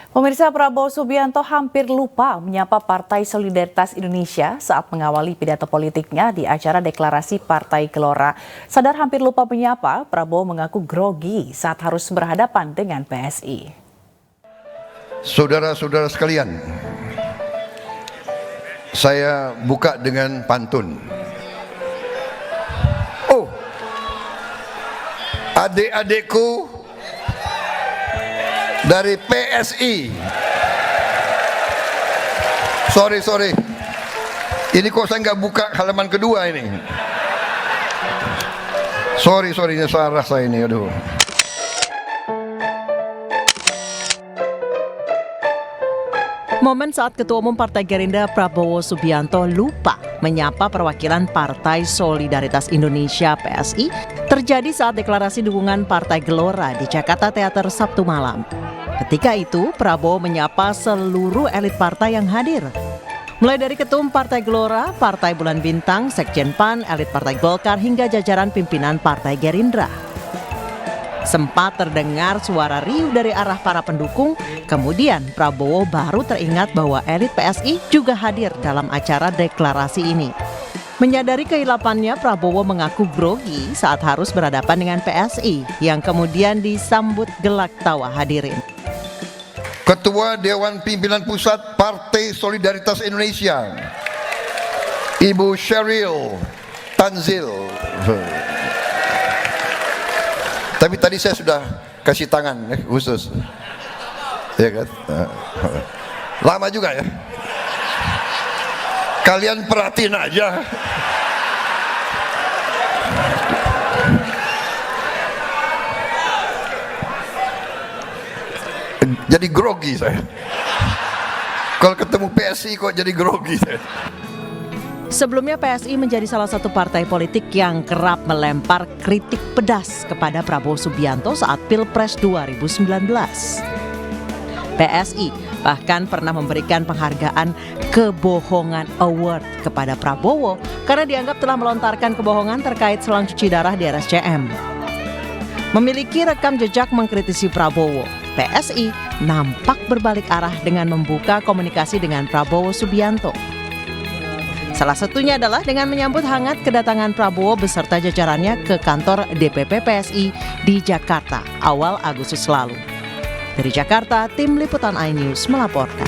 Pemirsa, Prabowo Subianto hampir lupa menyapa Partai Solidaritas Indonesia saat mengawali pidato politiknya di acara deklarasi Partai Gelora. Sadar hampir lupa menyapa, Prabowo mengaku grogi saat harus berhadapan dengan PSI. Saudara-saudara sekalian, saya buka dengan pantun. Oh, adik-adikku dari PSI. Sorry. Ini kok saya nggak buka halaman kedua ini. Sorry, ini salah saya ini, aduh. Momen saat Ketua Umum Partai Gerindra Prabowo Subianto lupa menyapa perwakilan Partai Solidaritas Indonesia (PSI) terjadi saat deklarasi dukungan Partai Gelora di Jakarta Theater Sabtu malam. Ketika itu, Prabowo menyapa seluruh elit partai yang hadir. Mulai dari Ketum Partai Gelora, Partai Bulan Bintang, Sekjen PAN, elit Partai Golkar hingga jajaran pimpinan Partai Gerindra. Sempat terdengar suara riuh dari arah para pendukung, kemudian Prabowo baru teringat bahwa elit PSI juga hadir dalam acara deklarasi ini. Menyadari kehilapannya, Prabowo mengaku grogi saat harus berhadapan dengan PSI yang kemudian disambut gelak tawa hadirin. Ketua Dewan Pimpinan Pusat Partai Solidaritas Indonesia, Ibu Sheryl Tanzil. Tapi tadi saya sudah kasih tangan khusus, ya kan? Lama juga ya. Kalian perhatiin aja. Jadi grogi saya. Kalau ketemu PSI kok jadi grogi saya. Sebelumnya PSI menjadi salah satu partai politik yang kerap melempar kritik pedas kepada Prabowo Subianto saat Pilpres 2019. PSI bahkan pernah memberikan penghargaan Kebohongan Award kepada Prabowo karena dianggap telah melontarkan kebohongan terkait selang cuci darah di RSCM. Memiliki rekam jejak mengkritisi Prabowo, PSI nampak berbalik arah dengan membuka komunikasi dengan Prabowo Subianto. Salah satunya adalah dengan menyambut hangat kedatangan Prabowo beserta jajarannya ke kantor DPP PSI di Jakarta awal Agustus lalu. Dari Jakarta, tim Liputan iNews melaporkan.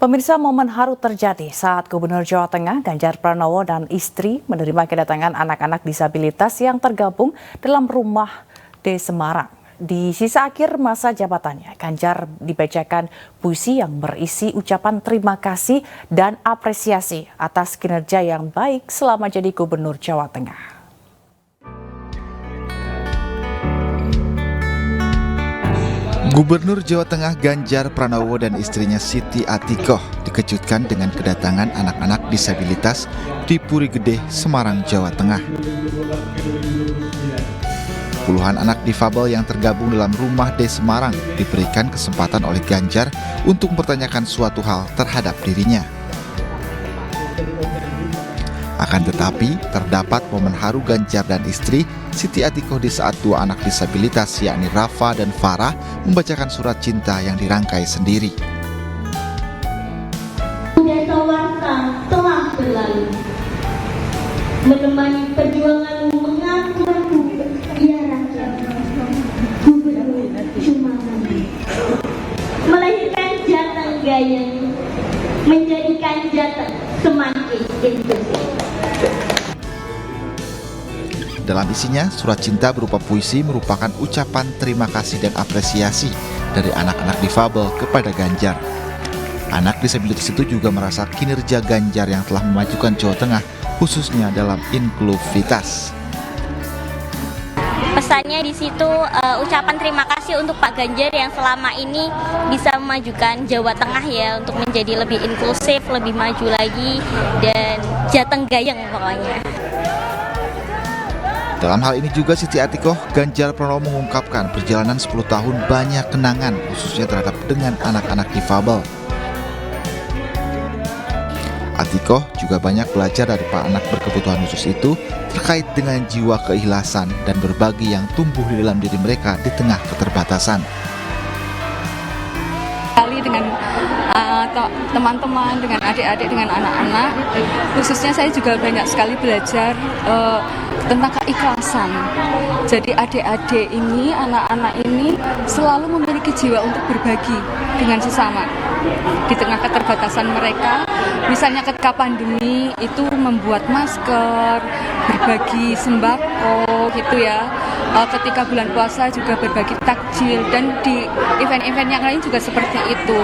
Pemirsa, momen haru terjadi saat Gubernur Jawa Tengah Ganjar Pranowo dan istri menerima kedatangan anak-anak disabilitas yang tergabung dalam rumah di Semarang. Di sisa akhir masa jabatannya, Ganjar dibacakan puisi yang berisi ucapan terima kasih dan apresiasi atas kinerja yang baik selama jadi Gubernur Jawa Tengah. Gubernur Jawa Tengah Ganjar Pranowo dan istrinya Siti Atikoh dikejutkan dengan kedatangan anak-anak disabilitas di Puri Gede, Semarang, Jawa Tengah. Puluhan anak difabel yang tergabung dalam rumah di Semarang diberikan kesempatan oleh Ganjar untuk mempertanyakan suatu hal terhadap dirinya. Akan tetapi, terdapat momen haru Ganjar dan istri Siti Atikoh di saat dua anak disabilitas yakni Rafa dan Farah membacakan surat cinta yang dirangkai sendiri. Warta telah berlalu, menemani perjuanganmu mengaku-ngaku ya rakyat, Gubernur cuma melahirkan Jateng Gayeng, menjadikan Jateng semakin inklusif. Dalam isinya, surat cinta berupa puisi merupakan ucapan terima kasih dan apresiasi dari anak-anak difabel kepada Ganjar. Anak disabilitas itu juga merasa kinerja Ganjar yang telah memajukan Jawa Tengah, khususnya dalam inklusivitas. Pesannya di situ ucapan terima kasih untuk Pak Ganjar yang selama ini bisa memajukan Jawa Tengah ya untuk menjadi lebih inklusif, lebih maju lagi dan Jateng Gayeng pokoknya. Dalam hal ini juga Siti Atikoh, Ganjar Pranowo mengungkapkan perjalanan 10 tahun banyak kenangan khususnya terhadap dengan anak-anak difabel. Atikoh juga banyak belajar dari para anak berkebutuhan khusus itu terkait dengan jiwa keikhlasan dan berbagi yang tumbuh di dalam diri mereka di tengah keterbatasan. teman-teman, dengan adik-adik, dengan anak-anak. Khususnya saya juga banyak sekali belajar tentang keikhlasan. Jadi adik-adik ini, anak-anak ini selalu memiliki jiwa untuk berbagi dengan sesama. Di tengah keterbatasan mereka, misalnya ketika pandemi itu membuat masker, berbagi sembako gitu ya. Ketika bulan puasa juga berbagi takjil, dan di event-event yang lain juga seperti itu.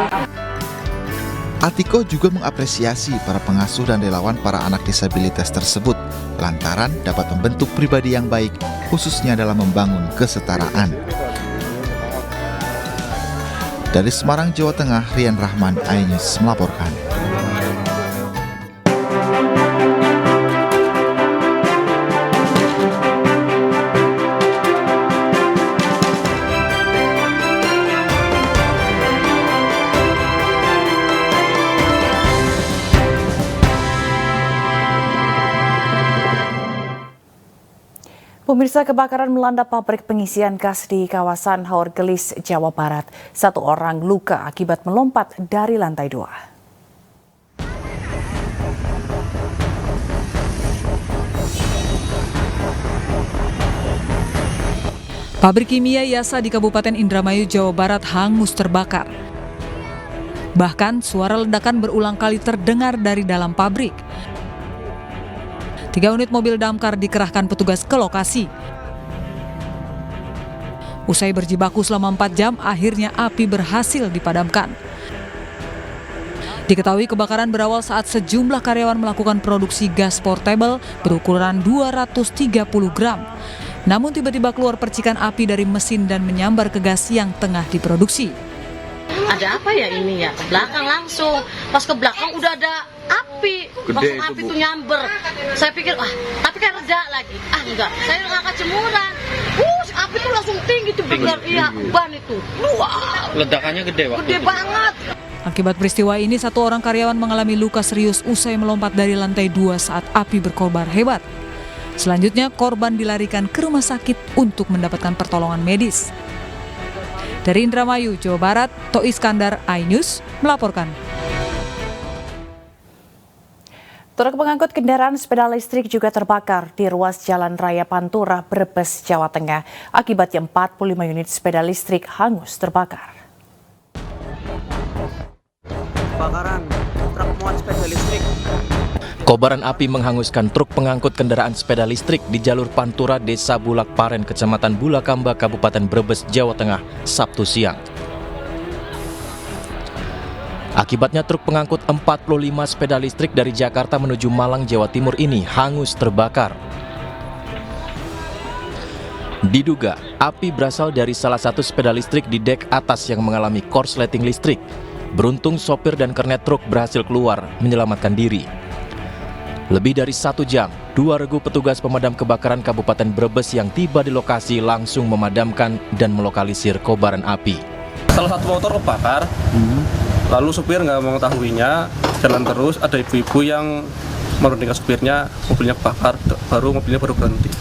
Atiko juga mengapresiasi para pengasuh dan relawan para anak disabilitas tersebut lantaran dapat membentuk pribadi yang baik, khususnya dalam membangun kesetaraan. Dari Semarang, Jawa Tengah, Rian Rahman, iNews melaporkan. Pemirsa, kebakaran melanda pabrik pengisian gas di kawasan Haur Gelis, Jawa Barat. 1 orang luka akibat melompat dari lantai 2. Pabrik kimia Yasa di Kabupaten Indramayu, Jawa Barat hangus terbakar. Bahkan suara ledakan berulang kali terdengar dari dalam pabrik. 3 unit mobil damkar dikerahkan petugas ke lokasi. Usai berjibaku selama 4 jam, akhirnya api berhasil dipadamkan. Diketahui kebakaran berawal saat sejumlah karyawan melakukan produksi gas portable berukuran 230 gram. Namun tiba-tiba keluar percikan api dari mesin dan menyambar ke gas yang tengah diproduksi. Ada apa ya ini ya? Ke belakang langsung. Pas ke belakang udah ada api. Langsung api tuh nyamber. Saya pikir, tapi kan reda lagi. Enggak. Saya ngangkat jemuran. Api tuh langsung tinggi tuh benar. Iya, ban itu. Wah. Ledakannya gede waktu itu. Gede banget. Akibat peristiwa ini, 1 orang karyawan mengalami luka serius usai melompat dari lantai 2 saat api berkobar hebat. Selanjutnya, korban dilarikan ke rumah sakit untuk mendapatkan pertolongan medis. Dari Indramayu, Jawa Barat, To Iskandar, iNews melaporkan. Truk pengangkut kendaraan sepeda listrik juga terbakar di ruas Jalan Raya Pantura, Brebes, Jawa Tengah. Akibatnya 45 unit sepeda listrik hangus terbakar. Kebakaran truk muat sepeda listrik. Kobaran api menghanguskan truk pengangkut kendaraan sepeda listrik di jalur Pantura, Desa Bulak Paren, Kecamatan Bulakamba, Kabupaten Brebes, Jawa Tengah, Sabtu siang. Akibatnya truk pengangkut 45 sepeda listrik dari Jakarta menuju Malang, Jawa Timur ini hangus terbakar. Diduga api berasal dari salah satu sepeda listrik di dek atas yang mengalami korsleting listrik. Beruntung sopir dan kernet truk berhasil keluar menyelamatkan diri. Lebih dari 1 jam, 2 regu petugas pemadam kebakaran Kabupaten Brebes yang tiba di lokasi langsung memadamkan dan melokalisir kobaran api. Salah satu motor kebakar, lalu supir nggak mengetahuinya, jalan terus, ada ibu-ibu yang merundingkan supirnya, mobilnya kebakar, mobilnya baru berhenti.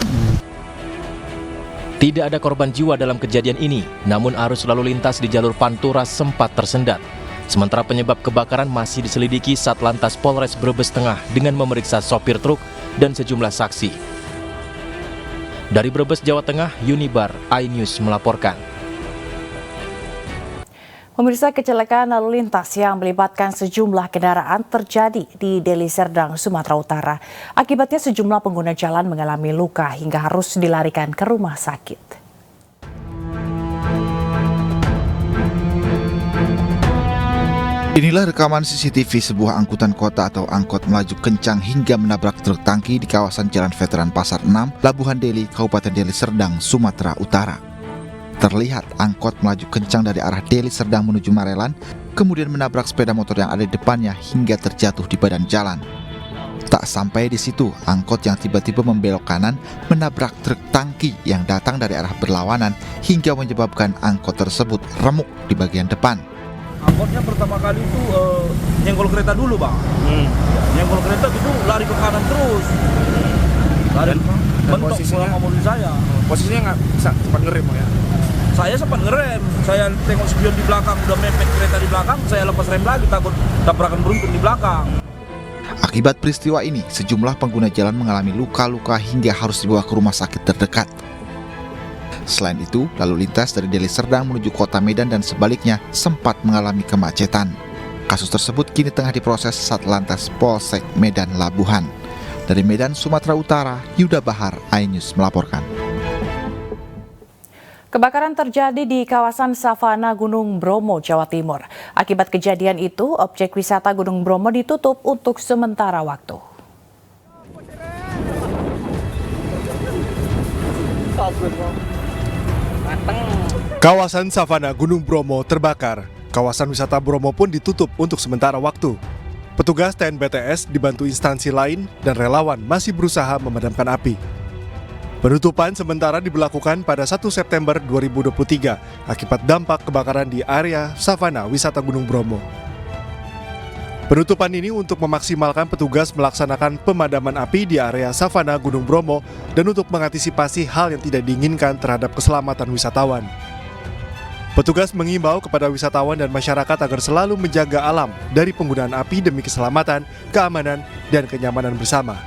Tidak ada korban jiwa dalam kejadian ini, namun arus lalu lintas di jalur Pantura sempat tersendat. Sementara penyebab kebakaran masih diselidiki Satlantas Polres Brebes Tengah dengan memeriksa sopir truk dan sejumlah saksi. Dari Brebes, Jawa Tengah, Yunibar, iNews melaporkan. Pemirsa, kecelakaan lalu lintas yang melibatkan sejumlah kendaraan terjadi di Deli Serdang, Sumatera Utara. Akibatnya sejumlah pengguna jalan mengalami luka hingga harus dilarikan ke rumah sakit. Inilah rekaman CCTV sebuah angkutan kota atau angkot melaju kencang hingga menabrak truk tangki di kawasan Jalan Veteran Pasar 6, Labuhan Deli, Kabupaten Deli Serdang, Sumatera Utara. Terlihat angkot melaju kencang dari arah Deli Serdang menuju Marelan, kemudian menabrak sepeda motor yang ada di depannya hingga terjatuh di badan jalan. Tak sampai di situ, angkot yang tiba-tiba membelok kanan menabrak truk tangki yang datang dari arah berlawanan hingga menyebabkan angkot tersebut remuk di bagian depan. Angkotnya pertama kali itu nyenggol kereta dulu, Bang. Nyenggol kereta itu lari ke kanan terus. Lari mentok sama mobil saya. Posisinya nggak bisa cepat ngerem ya? Saya sempat ngerem, saya tengok spion di belakang, udah mepet kereta di belakang, saya lepas rem lagi, takut tabrakan beruntun di belakang. Akibat peristiwa ini, sejumlah pengguna jalan mengalami luka-luka hingga harus dibawa ke rumah sakit terdekat. Selain itu, lalu lintas dari Deli Serdang menuju kota Medan dan sebaliknya sempat mengalami kemacetan. Kasus tersebut kini tengah diproses Satlantas Polsek Medan Labuhan. Dari Medan, Sumatera Utara, Yuda Bahar, iNews melaporkan. Kebakaran terjadi di kawasan Savana Gunung Bromo, Jawa Timur. Akibat kejadian itu, objek wisata Gunung Bromo ditutup untuk sementara waktu. Kawasan Savana Gunung Bromo terbakar. Kawasan wisata Bromo pun ditutup untuk sementara waktu. Petugas TNBTS dibantu instansi lain dan relawan masih berusaha memadamkan api. Penutupan sementara diberlakukan pada 1 September 2023 akibat dampak kebakaran di area Savana Wisata Gunung Bromo. Penutupan ini untuk memaksimalkan petugas melaksanakan pemadaman api di area Savana Gunung Bromo dan untuk mengantisipasi hal yang tidak diinginkan terhadap keselamatan wisatawan. Petugas mengimbau kepada wisatawan dan masyarakat agar selalu menjaga alam dari penggunaan api demi keselamatan, keamanan, dan kenyamanan bersama.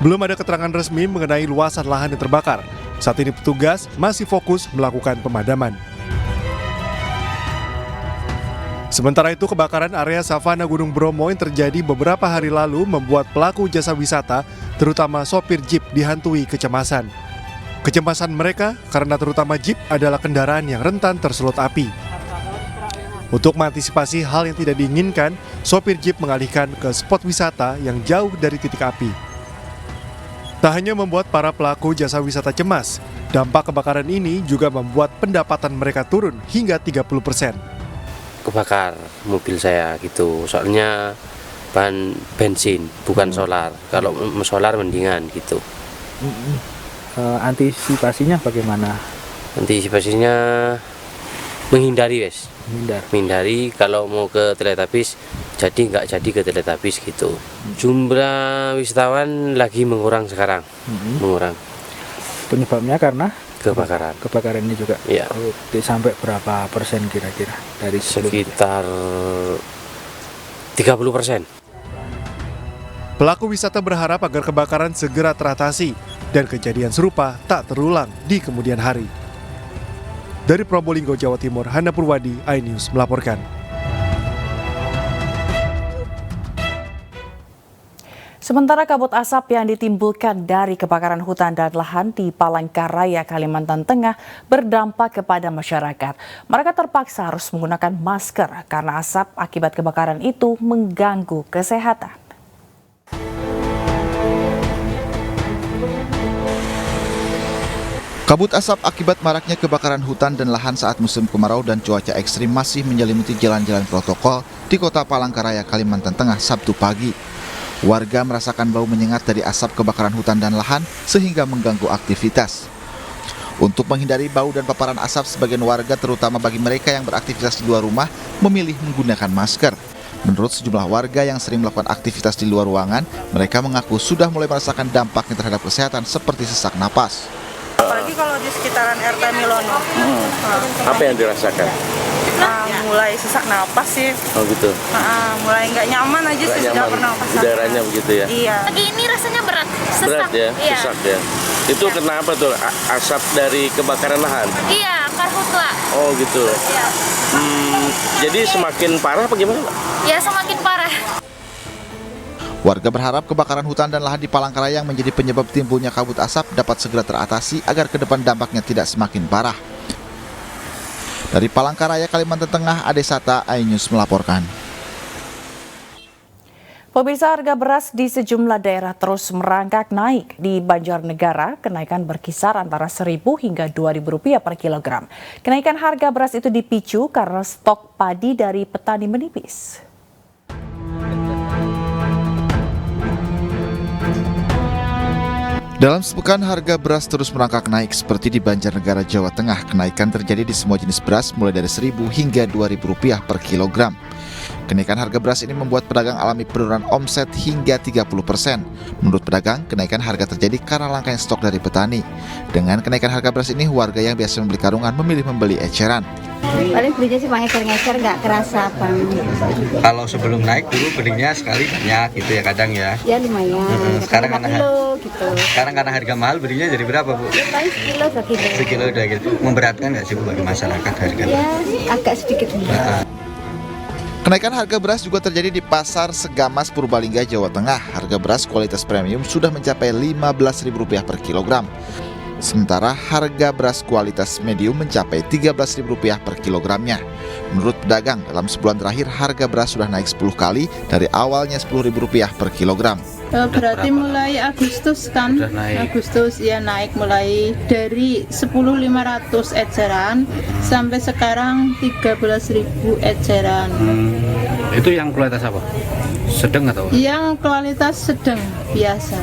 Belum ada keterangan resmi mengenai luasan lahan yang terbakar. Saat ini petugas masih fokus melakukan pemadaman. Sementara itu, kebakaran area Savana Gunung Bromo yang terjadi beberapa hari lalu membuat pelaku jasa wisata, terutama sopir jeep, dihantui kecemasan. Kecemasan mereka karena terutama jeep adalah kendaraan yang rentan tersulut api. Untuk mengantisipasi hal yang tidak diinginkan, sopir jeep mengalihkan ke spot wisata yang jauh dari titik api. Tak hanya membuat para pelaku jasa wisata cemas, dampak kebakaran ini juga membuat pendapatan mereka turun hingga 30%. Kebakar mobil saya gitu, soalnya bahan bensin, bukan solar. Kalau solar mendingan gitu. Antisipasinya bagaimana? Antisipasinya menghindari menghindari kalau mau ke Teletubbies nggak jadi ke Teletubbies gitu. Jumlah wisatawan lagi mengurang sekarang, mengurang. Penyebabnya karena kebakaran ini juga. Iya. Sampai berapa persen kira-kira dari sekitar 30%. Pelaku wisata berharap agar kebakaran segera teratasi dan kejadian serupa tak terulang di kemudian hari. Dari Probolinggo, Jawa Timur, Hana Purwadi, iNews melaporkan. Sementara kabut asap yang ditimbulkan dari kebakaran hutan dan lahan di Palangkaraya, Kalimantan Tengah berdampak kepada masyarakat. Mereka terpaksa harus menggunakan masker karena asap akibat kebakaran itu mengganggu kesehatan. Kabut asap akibat maraknya kebakaran hutan dan lahan saat musim kemarau dan cuaca ekstrim masih menyelimuti jalan-jalan protokol di kota Palangkaraya, Kalimantan Tengah, Sabtu pagi. Warga merasakan bau menyengat dari asap kebakaran hutan dan lahan sehingga mengganggu aktivitas. Untuk menghindari bau dan paparan asap, sebagian warga, terutama bagi mereka yang beraktivitas di luar rumah, memilih menggunakan masker. Menurut sejumlah warga yang sering melakukan aktivitas di luar ruangan, mereka mengaku sudah mulai merasakan dampaknya terhadap kesehatan seperti sesak napas. Apalagi kalau di sekitaran RT Milono. Apa yang dirasakan? Mulai sesak napas sih. Oh gitu. Mulai nggak nyaman aja sih, sudah pernah pasangan. Udaranya begitu ya? Iya. Pagi ini rasanya berat, sesak. Berat ya? Iya. Sesak ya? Itu kenapa tuh? Asap dari kebakaran lahan? Iya, karhutla. Oh gitu. Iya. Jadi semakin parah apa gimana, Pak? Ya, semakin parah. Warga berharap kebakaran hutan dan lahan di Palangkaraya yang menjadi penyebab timbulnya kabut asap dapat segera teratasi agar ke depan dampaknya tidak semakin parah. Dari Palangkaraya, Kalimantan Tengah, Adesata, iNews melaporkan. Pemirsa, harga beras di sejumlah daerah terus merangkak naik. Di Banjarnegara, kenaikan berkisar antara Rp1.000 hingga Rp2.000 per kilogram. Kenaikan harga beras itu dipicu karena stok padi dari petani menipis. Dalam sepekan harga beras terus merangkak naik seperti di Banjarnegara, Jawa Tengah. Kenaikan terjadi di semua jenis beras mulai dari Rp1.000 hingga Rp2.000 per kilogram. Kenaikan harga beras ini membuat pedagang alami penurunan omset hingga 30%. Menurut pedagang, kenaikan harga terjadi karena langkanya stok dari petani. Dengan kenaikan harga beras ini, warga yang biasa membeli karungan memilih membeli eceran. Paling belinya sih ngecer-ngecer, nggak kerasa bang. Kalau sebelum naik dulu belinya sekali banyak gitu ya kadang ya? Ya lumayan. Sekarang karena harga mahal belinya jadi berapa Bu? Ya, paling sekilo 2 kilo. Sekilo udah gitu. Memberatkan nggak sih Bu bagi masyarakat harganya? Ya agak sedikit berat. Kenaikan harga beras juga terjadi di Pasar Segamas Purbalingga, Jawa Tengah. Harga beras kualitas premium sudah mencapai Rp15.000 per kilogram. Sementara harga beras kualitas medium mencapai Rp13.000 per kilogramnya. Menurut pedagang, dalam sebulan terakhir harga beras sudah naik 10 kali dari awalnya Rp10.000 per kilogram. Berarti mulai Agustus kan? Agustus ya naik mulai dari 10.500 eceran sampai sekarang 13.000 eceran. Itu yang kualitas apa? Sedang atau? Yang kualitas sedang biasa.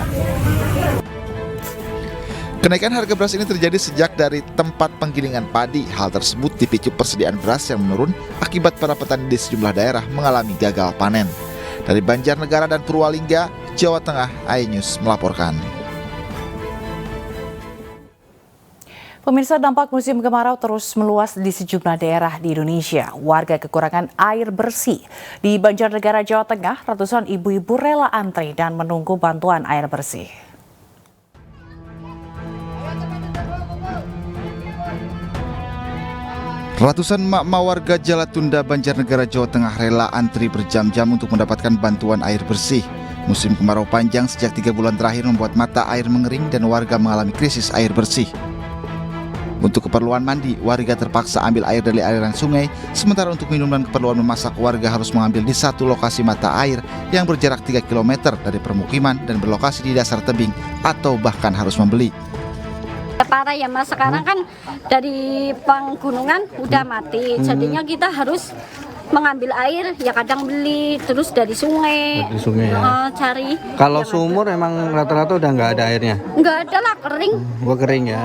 Kenaikan harga beras ini terjadi sejak dari tempat penggilingan padi. Hal tersebut dipicu persediaan beras yang menurun akibat para petani di sejumlah daerah mengalami gagal panen. Dari Banjarnegara dan Purwalingga, Jawa Tengah, iNews melaporkan. Pemirsa, dampak musim kemarau terus meluas di sejumlah daerah di Indonesia. Warga kekurangan air bersih. Di Banjarnegara, Jawa Tengah, ratusan ibu-ibu rela antri dan menunggu bantuan air bersih. Ratusan emak-emak warga Jalatunda, Banjarnegara, Jawa Tengah rela antri berjam-jam untuk mendapatkan bantuan air bersih. Musim kemarau panjang sejak 3 bulan terakhir membuat mata air mengering dan warga mengalami krisis air bersih. Untuk keperluan mandi, warga terpaksa ambil air dari aliran sungai, sementara untuk minum dan keperluan memasak, warga harus mengambil di satu lokasi mata air yang berjarak 3 km dari permukiman dan berlokasi di dasar tebing atau bahkan harus membeli. Parah ya Mas, sekarang kan dari penggunungan udah mati, jadinya kita harus mengambil air, ya kadang beli, terus dari sungai, ya. Cari. Kalau sumur emang rata-rata udah nggak ada airnya? Nggak ada lah, kering. Gua kering ya.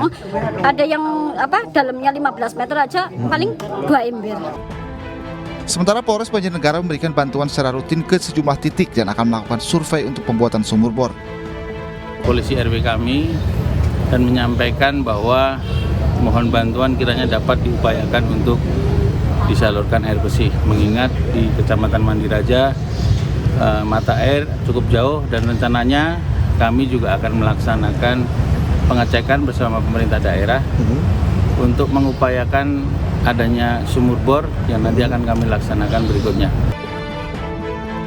Ada yang dalamnya 15 meter aja, paling 2 ember. Sementara Polres Banjarnegara memberikan bantuan secara rutin ke sejumlah titik dan akan melakukan survei untuk pembuatan sumur bor. Polisi RW kami dan menyampaikan bahwa mohon bantuan kiranya dapat diupayakan untuk disalurkan air bersih, mengingat di Kecamatan Mandiraja mata air cukup jauh dan rencananya kami juga akan melaksanakan pengecekan bersama pemerintah daerah untuk mengupayakan adanya sumur bor yang nanti akan kami laksanakan berikutnya.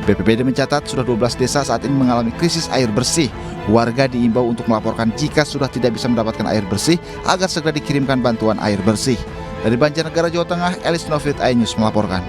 BPBD mencatat sudah 12 desa saat ini mengalami krisis air bersih. Warga diimbau untuk melaporkan jika sudah tidak bisa mendapatkan air bersih agar segera dikirimkan bantuan air bersih. Dari Banjarnegara, Jawa Tengah, Elis Novit, iNews melaporkan.